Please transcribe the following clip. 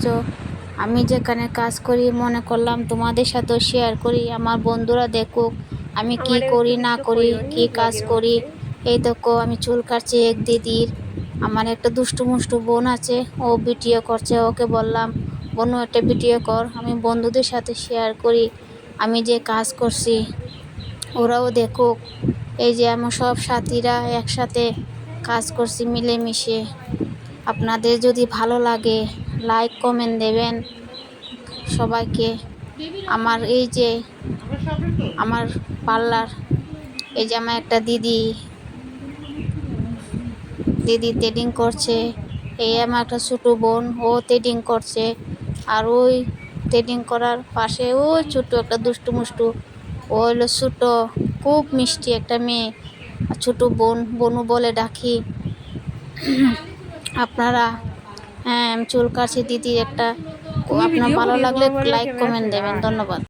করছো। আমি যেখানে কাজ করি মনে করলাম তোমাদের সাথেও শেয়ার করি, আমার বন্ধুরা দেখুক আমি কি করি না করি, কি কাজ করি। এই দেখো আমি চুল কাটছি এক দিদির। আমার একটা দুষ্টু মুষ্টু বোন আছে, ও ভিডিও করছে। ওকে বললাম বোনও একটা ভিডিও কর, আমি বন্ধুদের সাথে শেয়ার করি আমি যে কাজ করছি, ওরাও দেখুক। এই যে আমার সব সাথীরা একসাথে কাজ করছি মিলেমিশে। আপনাদের যদি ভালো লাগে লাইক কমেন্ট দেবেন সবাইকে। আমার এই যে আমার পার্লার, এই যে আমার একটা দিদি থ্রেডিং করছে। এই আমার একটা ছোটো বোন, ও থ্রেডিং করছে। আর ওই থ্রেডিং করার পাশে ওই ছোটো একটা দুষ্টু মুষ্টু, ও হলো ছোটো, খুব মিষ্টি একটা মেয়ে, ছোটো বোন, বনু বলে ডাকি। আপনারা, হ্যাঁ আমি চুল কাটছি দিদি একটা। আপনার ভালো লাগলে লাইক কমেন্ট দেবেন। ধন্যবাদ।